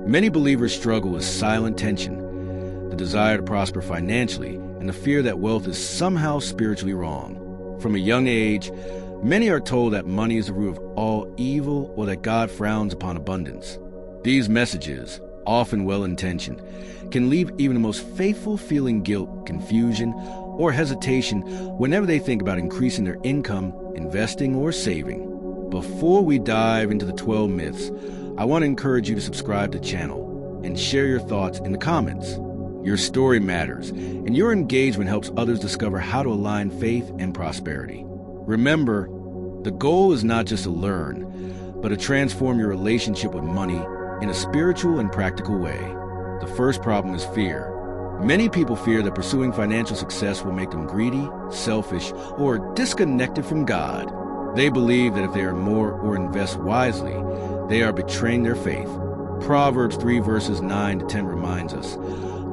Many believers struggle with silent tension, the desire to prosper financially, and the fear that wealth is somehow spiritually wrong. From a young age, many are told that money is the root of all evil or that God frowns upon abundance. These messages, often well-intentioned, can leave even the most faithful feeling guilt, confusion, or hesitation whenever they think about increasing their income, investing, or saving. Before we dive into the 12 myths, I want to encourage you to subscribe to the channel and share your thoughts in the comments. Your story matters, and your engagement helps others discover how to align faith and prosperity. Remember, the goal is not just to learn, but to transform your relationship with money in a spiritual and practical way. The first problem is fear. Many people fear that pursuing financial success will make them greedy, selfish, or disconnected from God. They believe that if they earn more or invest wisely, they are betraying their faith. Proverbs 3 verses 9 to 10 reminds us,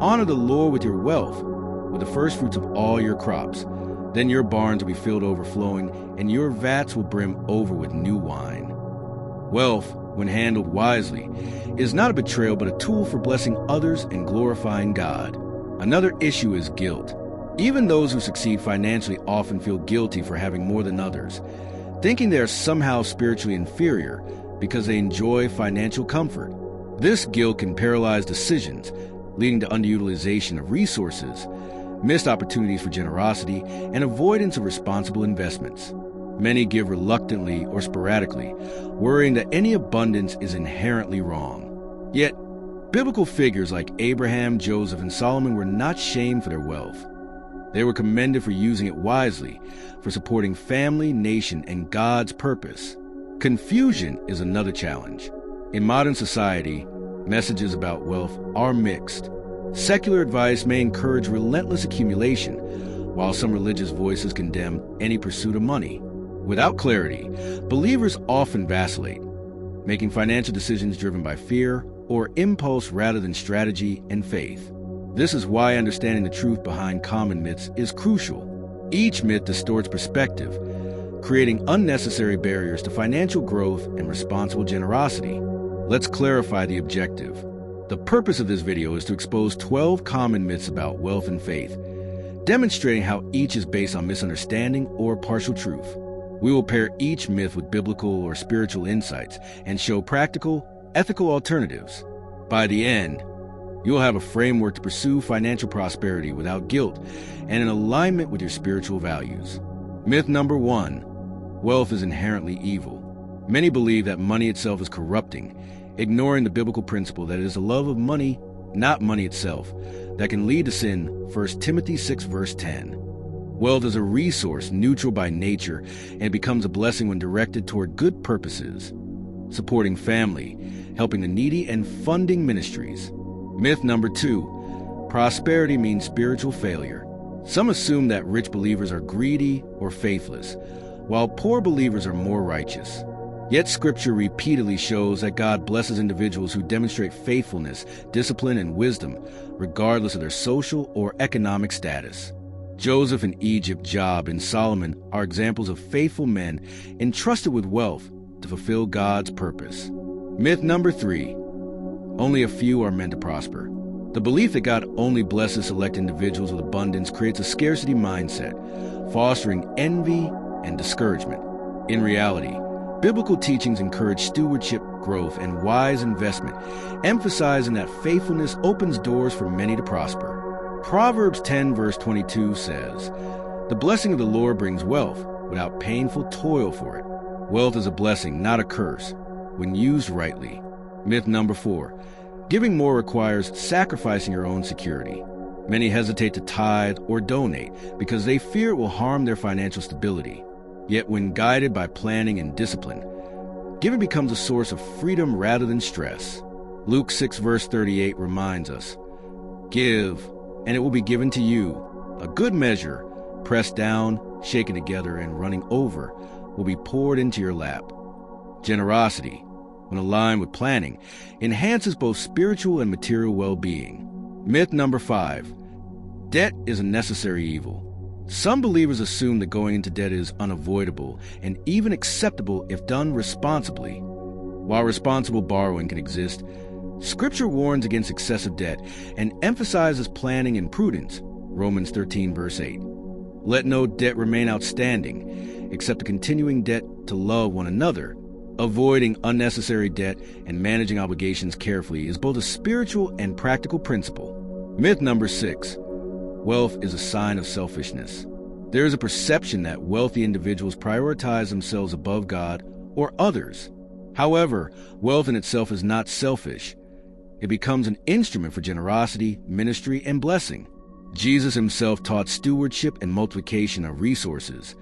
"Honor the Lord with your wealth, with the first fruits of all your crops. Then your barns will be filled overflowing, and your vats will brim over with new wine." Wealth, when handled wisely, is not a betrayal but a tool for blessing others and glorifying God. Another issue is guilt. Even those who succeed financially often feel guilty for having more than others, thinking they are somehow spiritually inferior because they enjoy financial comfort. This guilt can paralyze decisions, leading to underutilization of resources, missed opportunities for generosity, and avoidance of responsible investments. Many give reluctantly or sporadically, worrying that any abundance is inherently wrong. Yet, biblical figures like Abraham, Joseph, and Solomon were not shamed for their wealth. They were commended for using it wisely, for supporting family, nation, and God's purpose. Confusion is another challenge. In modern society, messages about wealth are mixed. Secular advice may encourage relentless accumulation, while some religious voices condemn any pursuit of money. Without clarity, believers often vacillate, making financial decisions driven by fear or impulse rather than strategy and faith. This is why understanding the truth behind common myths is crucial. Each myth distorts perspective, creating unnecessary barriers to financial growth and responsible generosity. Let's clarify the objective. The purpose of this video is to expose 12 common myths about wealth and faith, demonstrating how each is based on misunderstanding or partial truth. We will pair each myth with biblical or spiritual insights and show practical, ethical alternatives. By the end, you'll have a framework to pursue financial prosperity without guilt and in alignment with your spiritual values. Myth number 1, wealth is inherently evil. Many believe that money itself is corrupting, ignoring the biblical principle that it is the love of money, not money itself, that can lead to sin, 1 Timothy 6 verse 10. Wealth is a resource neutral by nature and becomes a blessing when directed toward good purposes, supporting family, helping the needy, and funding ministries. Myth number 2, prosperity means spiritual failure. Some assume that rich believers are greedy or faithless, while poor believers are more righteous. Yet Scripture repeatedly shows that God blesses individuals who demonstrate faithfulness, discipline, and wisdom, regardless of their social or economic status. Joseph in Egypt, Job, and Solomon are examples of faithful men entrusted with wealth to fulfill God's purpose. Myth number 3, only a few are meant to prosper. The belief that God only blesses select individuals with abundance creates a scarcity mindset, fostering envy and discouragement. In reality, biblical teachings encourage stewardship, growth, and wise investment, emphasizing that faithfulness opens doors for many to prosper. Proverbs 10 verse 22 says, "The blessing of the Lord brings wealth without painful toil for it." Wealth is a blessing, not a curse, when used rightly. Myth number 4, giving more requires sacrificing your own security. Many hesitate to tithe or donate because they fear it will harm their financial stability. Yet when guided by planning and discipline, giving becomes a source of freedom rather than stress. Luke 6 verse 38 reminds us, "Give, and it will be given to you. A good measure, pressed down, shaken together, and running over, will be poured into your lap." Generosity, when aligned with planning, enhances both spiritual and material well-being. Myth number 5, debt is a necessary evil. Some believers assume that going into debt is unavoidable and even acceptable if done responsibly. While responsible borrowing can exist, Scripture warns against excessive debt and emphasizes planning and prudence. Romans 13, verse 8. Let no debt remain outstanding, except a continuing debt to love one another. Avoiding unnecessary debt and managing obligations carefully is both a spiritual and practical principle. Myth number 6. Wealth is a sign of selfishness. There is a perception that wealthy individuals prioritize themselves above God or others. However, wealth in itself is not selfish. It becomes an instrument for generosity, ministry, and blessing. Jesus himself taught stewardship and multiplication of resources.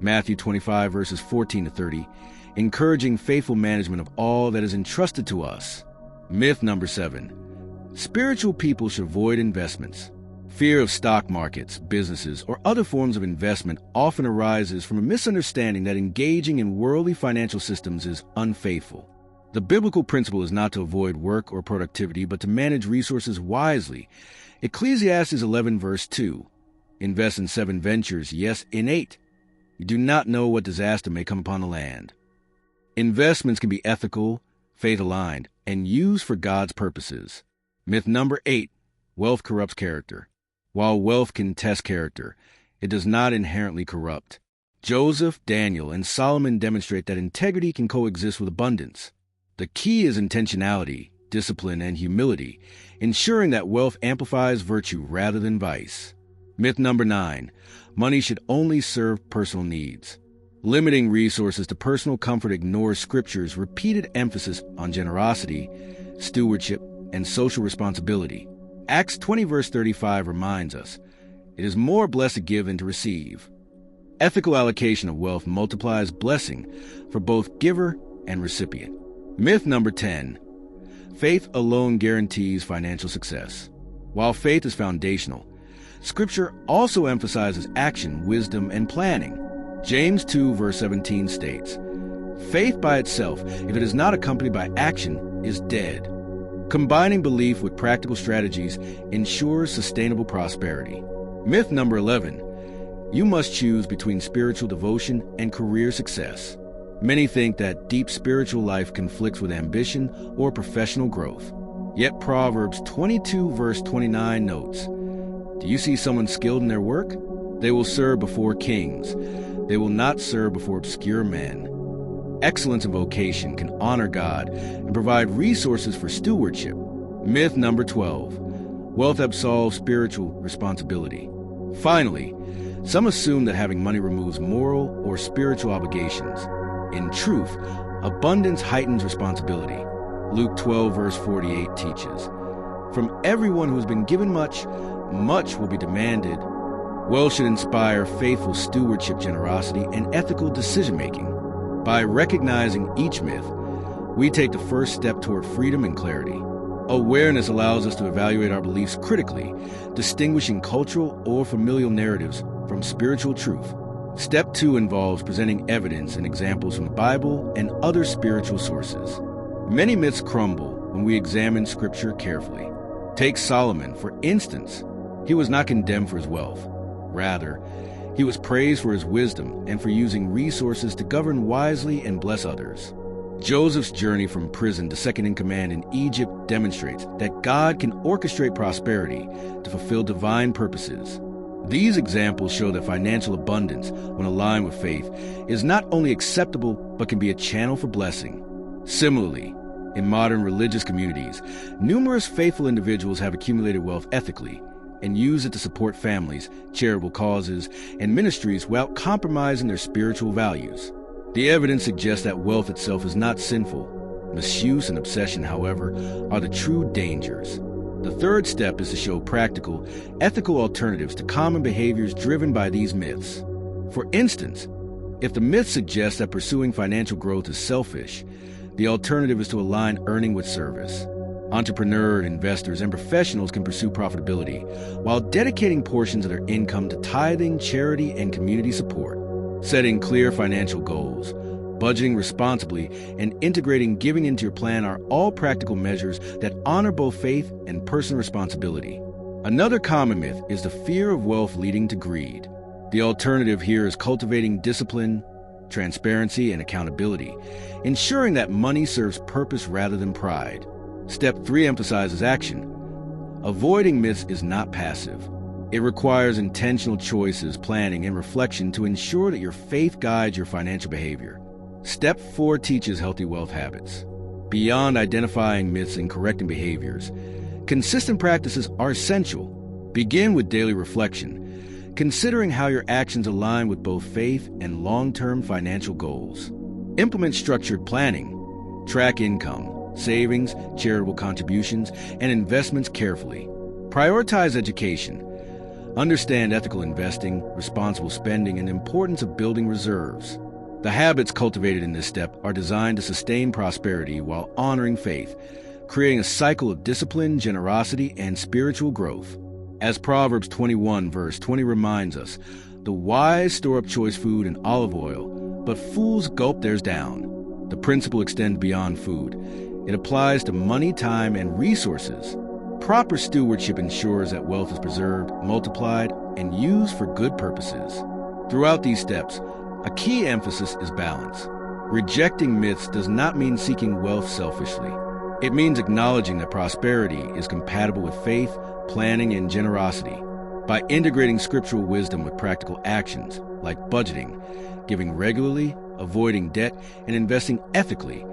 Matthew 25, verses 14 to 30, encouraging faithful management of all that is entrusted to us. Myth number 7. Spiritual people should avoid investments. Fear of stock markets, businesses, or other forms of investment often arises from a misunderstanding that engaging in worldly financial systems is unfaithful. The biblical principle is not to avoid work or productivity, but to manage resources wisely. Ecclesiastes 11, verse 2. Invest in 7 ventures, yes, in 8. You do not know what disaster may come upon the land. Investments can be ethical, faith-aligned, and used for God's purposes. Myth number 8. Wealth corrupts character. While wealth can test character, it does not inherently corrupt. Joseph, Daniel, and Solomon demonstrate that integrity can coexist with abundance. The key is intentionality, discipline, and humility, ensuring that wealth amplifies virtue rather than vice. Myth number 9. Money should only serve personal needs. Limiting resources to personal comfort ignores Scripture's repeated emphasis on generosity, stewardship, and social responsibility. Acts 20, verse 35 reminds us, it is more blessed to give than to receive. Ethical allocation of wealth multiplies blessing for both giver and recipient. Myth number 10. Faith alone guarantees financial success. While faith is foundational, Scripture also emphasizes action, wisdom, and planning. James 2, verse 17 states, faith by itself, if it is not accompanied by action, is dead. Combining belief with practical strategies ensures sustainable prosperity. Myth number 11. You must choose between spiritual devotion and career success. Many think that deep spiritual life conflicts with ambition or professional growth. Yet Proverbs 22, verse 29 notes, do you see someone skilled in their work? They will serve before kings. They will not serve before obscure men. Excellence in vocation can honor God and provide resources for stewardship. Myth number 12. Wealth absolves spiritual responsibility. Finally, some assume that having money removes moral or spiritual obligations. In truth, abundance heightens responsibility. Luke 12, verse 48 teaches, from everyone who has been given much, much will be demanded. Wealth should inspire faithful stewardship, generosity, and ethical decision-making. By recognizing each myth, we take the first step toward freedom and clarity. Awareness allows us to evaluate our beliefs critically, distinguishing cultural or familial narratives from spiritual truth. Step 2 involves presenting evidence and examples from the Bible and other spiritual sources. Many myths crumble when we examine Scripture carefully. Take Solomon, for instance. He was not condemned for his wealth. Rather, he was praised for his wisdom and for using resources to govern wisely and bless others. Joseph's journey from prison to second-in-command in Egypt demonstrates that God can orchestrate prosperity to fulfill divine purposes. These examples show that financial abundance, when aligned with faith, is not only acceptable but can be a channel for blessing. Similarly, in modern religious communities, numerous faithful individuals have accumulated wealth ethically and use it to support families, charitable causes, and ministries without compromising their spiritual values. The evidence suggests that wealth itself is not sinful. Misuse and obsession, however, are the true dangers. The third step is to show practical, ethical alternatives to common behaviors driven by these myths. For instance, if the myth suggests that pursuing financial growth is selfish, the alternative is to align earning with service. Entrepreneurs, investors, and professionals can pursue profitability while dedicating portions of their income to tithing, charity, and community support. Setting clear financial goals, budgeting responsibly, and integrating giving into your plan are all practical measures that honor both faith and personal responsibility. Another common myth is the fear of wealth leading to greed. The alternative here is cultivating discipline, transparency, and accountability, ensuring that money serves purpose rather than pride. Step 3 emphasizes action. Avoiding myths is not passive. It requires intentional choices, planning, and reflection to ensure that your faith guides your financial behavior. Step 4 teaches healthy wealth habits. Beyond identifying myths and correcting behaviors, consistent practices are essential. Begin with daily reflection, considering how your actions align with both faith and long-term financial goals. Implement structured planning. Track income, savings, charitable contributions, and investments carefully. Prioritize education. Understand ethical investing, responsible spending, and the importance of building reserves. The habits cultivated in this step are designed to sustain prosperity while honoring faith, creating a cycle of discipline, generosity, and spiritual growth. As Proverbs 21 verse 20 reminds us, the wise store up choice food and olive oil, but fools gulp theirs down. The principle extends beyond food. It applies to money, time, and resources. Proper stewardship ensures that wealth is preserved, multiplied, and used for good purposes. Throughout these steps, a key emphasis is balance. Rejecting myths does not mean seeking wealth selfishly. It means acknowledging that prosperity is compatible with faith, planning, and generosity. By integrating scriptural wisdom with practical actions, like budgeting, giving regularly, avoiding debt, and investing ethically,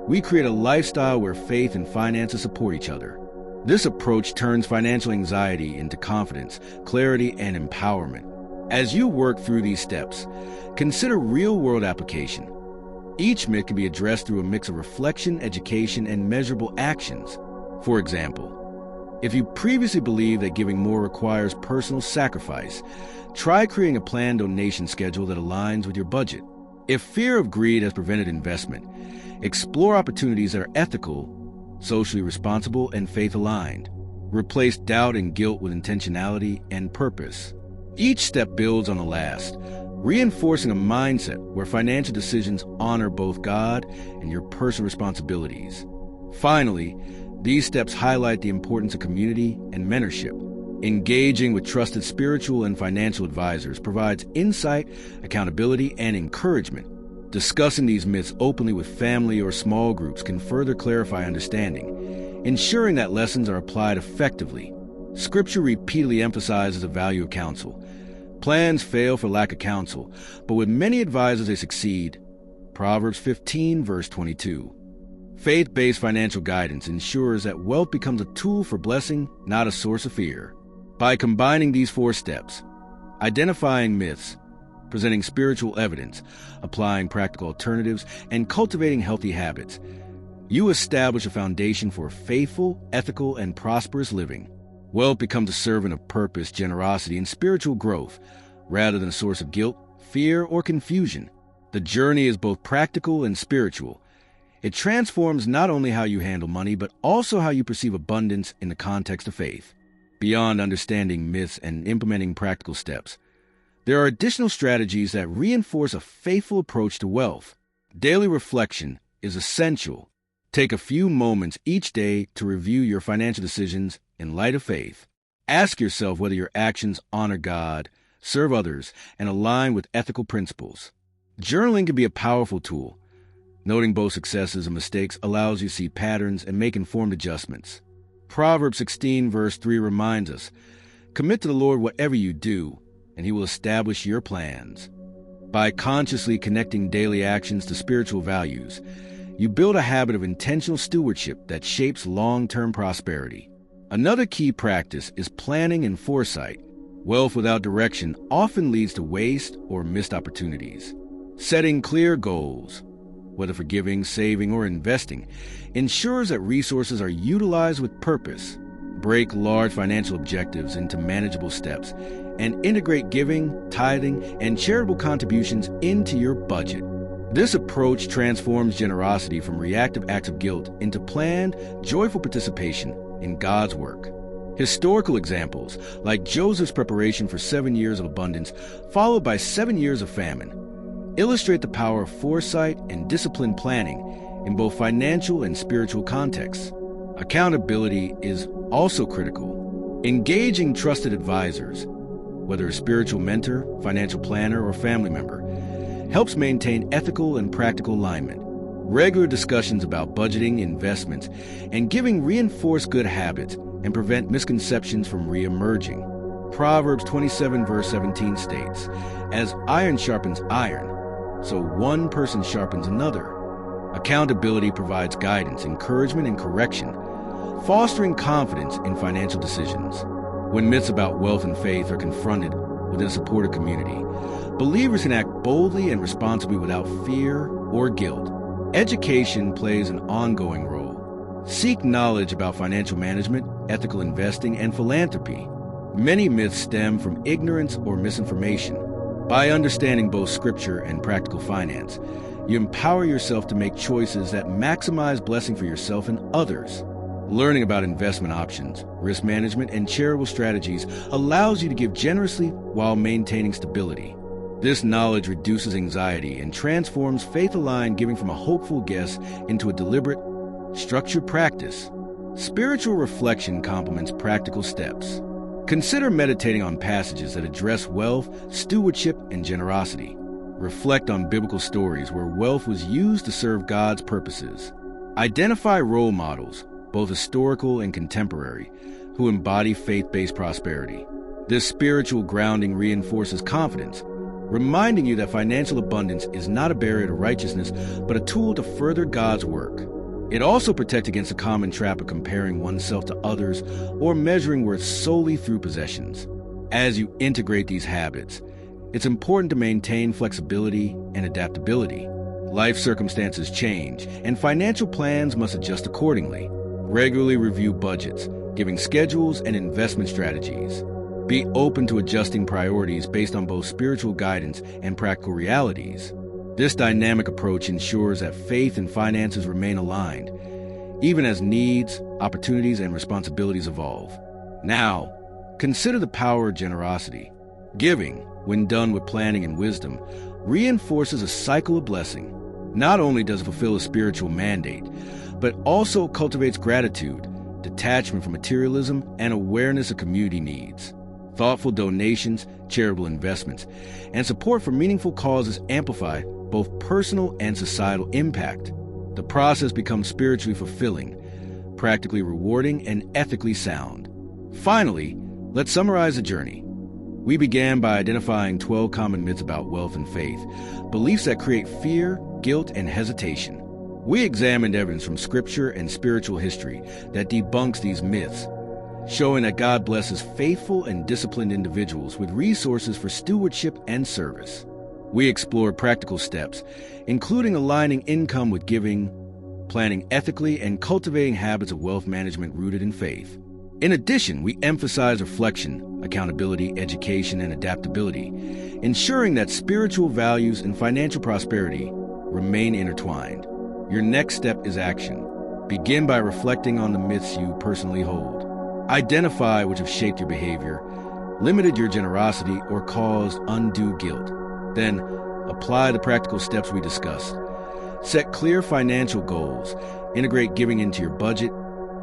we create a lifestyle where faith and finances support each other. This approach turns financial anxiety into confidence, clarity, and empowerment. As you work through these steps, consider real-world application. Each myth can be addressed through a mix of reflection, education, and measurable actions. For example, if you previously believed that giving more requires personal sacrifice, try creating a planned donation schedule that aligns with your budget. If fear of greed has prevented investment, explore opportunities that are ethical, socially responsible, and faith-aligned. Replace doubt and guilt with intentionality and purpose. Each step builds on the last, reinforcing a mindset where financial decisions honor both God and your personal responsibilities. Finally, these steps highlight the importance of community and mentorship. Engaging with trusted spiritual and financial advisors provides insight, accountability, and encouragement. Discussing these myths openly with family or small groups can further clarify understanding, ensuring that lessons are applied effectively. Scripture repeatedly emphasizes the value of counsel. Plans fail for lack of counsel, but with many advisors they succeed. Proverbs 15, verse 22. Faith-based financial guidance ensures that wealth becomes a tool for blessing, not a source of fear. By combining these 4 steps, identifying myths, presenting spiritual evidence, applying practical alternatives, and cultivating healthy habits, you establish a foundation for faithful, ethical, and prosperous living. Wealth becomes a servant of purpose, generosity, and spiritual growth, rather than a source of guilt, fear, or confusion. The journey is both practical and spiritual. It transforms not only how you handle money, but also how you perceive abundance in the context of faith. Beyond understanding myths and implementing practical steps, there are additional strategies that reinforce a faithful approach to wealth. Daily reflection is essential. Take a few moments each day to review your financial decisions in light of faith. Ask yourself whether your actions honor God, serve others, and align with ethical principles. Journaling can be a powerful tool. Noting both successes and mistakes allows you to see patterns and make informed adjustments. Proverbs 16 verse 3 reminds us, "Commit to the Lord whatever you do, and He will establish your plans." By consciously connecting daily actions to spiritual values, you build a habit of intentional stewardship that shapes long-term prosperity. Another key practice is planning and foresight. Wealth without direction often leads to waste or missed opportunities. Setting clear goals, whether for giving, saving, or investing, ensures that resources are utilized with purpose. Break large financial objectives into manageable steps and integrate giving, tithing, and charitable contributions into your budget. This approach transforms generosity from reactive acts of guilt into planned, joyful participation in God's work. Historical examples, like Joseph's preparation for 7 years of abundance, followed by 7 years of famine, illustrate the power of foresight and disciplined planning in both financial and spiritual contexts. Accountability is also critical. Engaging trusted advisors, whether a spiritual mentor, financial planner, or family member, helps maintain ethical and practical alignment. Regular discussions about budgeting, investments, and giving reinforce good habits and prevent misconceptions from re-emerging. Proverbs 27 verse 17 states, "As iron sharpens iron, so one person sharpens another." Accountability provides guidance, encouragement, and correction, fostering confidence in financial decisions. When myths about wealth and faith are confronted within a supportive community, believers can act boldly and responsibly without fear or guilt. Education plays an ongoing role. Seek knowledge about financial management, ethical investing, and philanthropy. Many myths stem from ignorance or misinformation. By understanding both scripture and practical finance, you empower yourself to make choices that maximize blessing for yourself and others. Learning about investment options, risk management, and charitable strategies allows you to give generously while maintaining stability. This knowledge reduces anxiety and transforms faith-aligned giving from a hopeful guess into a deliberate, structured practice. Spiritual reflection complements practical steps. Consider meditating on passages that address wealth, stewardship, and generosity. Reflect on biblical stories where wealth was used to serve God's purposes. Identify role models, both historical and contemporary, who embody faith-based prosperity. This spiritual grounding reinforces confidence, reminding you that financial abundance is not a barrier to righteousness, but a tool to further God's work. It also protects against the common trap of comparing oneself to others or measuring worth solely through possessions. As you integrate these habits, it's important to maintain flexibility and adaptability. Life circumstances change, and financial plans must adjust accordingly. Regularly review budgets, giving schedules, and investment strategies. Be open to adjusting priorities based on both spiritual guidance and practical realities. This dynamic approach ensures that faith and finances remain aligned, even as needs, opportunities, and responsibilities evolve. Now, consider the power of generosity. Giving, when done with planning and wisdom, reinforces a cycle of blessing. Not only does it fulfill a spiritual mandate, but also cultivates gratitude, detachment from materialism, and awareness of community needs. Thoughtful donations, charitable investments, and support for meaningful causes amplify both personal and societal impact. The process becomes spiritually fulfilling, practically rewarding, and ethically sound. Finally, let's summarize the journey. We began by identifying 12 common myths about wealth and faith, beliefs that create fear, guilt, and hesitation. We examined evidence from scripture and spiritual history that debunks these myths, showing that God blesses faithful and disciplined individuals with resources for stewardship and service. We explored practical steps, including aligning income with giving, planning ethically, and cultivating habits of wealth management rooted in faith. In addition, we emphasize reflection, accountability, education, and adaptability, ensuring that spiritual values and financial prosperity remain intertwined. Your next step is action. Begin by reflecting on the myths you personally hold. Identify which have shaped your behavior, limited your generosity, or caused undue guilt. Then, apply the practical steps we discussed. Set clear financial goals, integrate giving into your budget,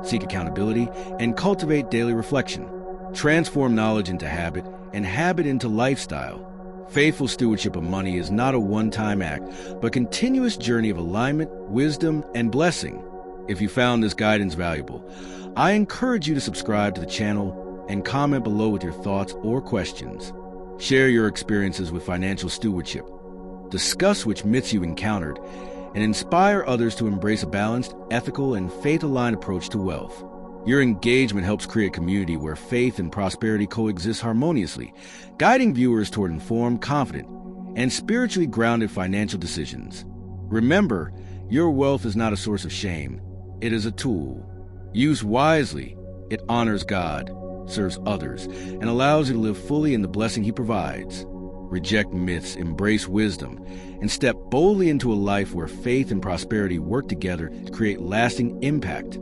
seek accountability, and cultivate daily reflection. Transform knowledge into habit and habit into lifestyle. Faithful stewardship of money is not a one-time act, but a continuous journey of alignment, wisdom, and blessing. If you found this guidance valuable, I encourage you to subscribe to the channel and comment below with your thoughts or questions. Share your experiences with financial stewardship. Discuss which myths you encountered, and inspire others to embrace a balanced, ethical, and faith-aligned approach to wealth. Your engagement helps create a community where faith and prosperity coexist harmoniously, guiding viewers toward informed, confident, and spiritually grounded financial decisions. Remember, your wealth is not a source of shame. It is a tool. Used wisely, it honors God, serves others, and allows you to live fully in the blessing He provides. Reject myths, embrace wisdom, and step boldly into a life where faith and prosperity work together to create lasting impact.